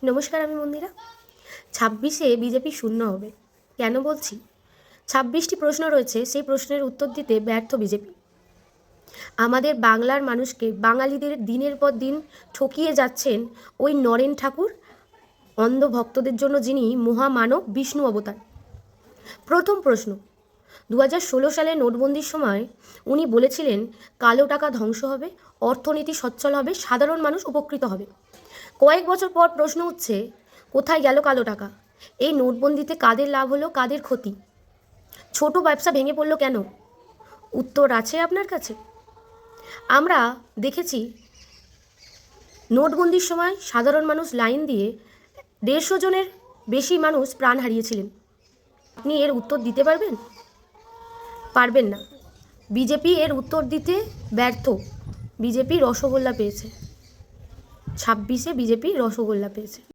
নমস্কার, আমি মন্দিরা। 26-এ বিজেপি শূন্য হবে। কেন বলছি? 26টি প্রশ্ন রয়েছে, সেই প্রশ্নের উত্তর দিতে ব্যর্থ বিজেপি। আমাদের বাংলার মানুষকে, বাঙালিদের দিনের পর দিন ঠকিয়ে যাচ্ছেন ওই নরেন ঠাকুর, অন্ধ ভক্তদের জন্য যিনি মহামানব বিষ্ণু অবতার। প্রথম প্রশ্ন, 2016 সালে নোটবন্দির সময় উনি বলেছিলেন কালো টাকা ধ্বংস হবে, অর্থনীতি সচ্ছল হবে, সাধারণ মানুষ উপকৃত হবে। কয়েক বছর পর প্রশ্ন উঠছে, কোথায় গেল কালো টাকা? এই নোটবন্দিতে কাদের লাভ হলো, কাদের ক্ষতি? ছোট ব্যবসা ভেঙে পড়লো কেন? উত্তর আছে আপনার কাছে? আমরা দেখেছি নোটবন্দির সময় সাধারণ মানুষ লাইন দিয়ে 150 জনের বেশি মানুষ প্রাণ হারিয়েছিলেন। আপনি এর উত্তর দিতে পারবেন? পারবেন না। বিজেপি এর উত্তর দিতে ব্যর্থ। বিজেপি রসগোল্লা পেয়েছে। 26-এ বিজেপি রসগোল্লা পেয়েছে।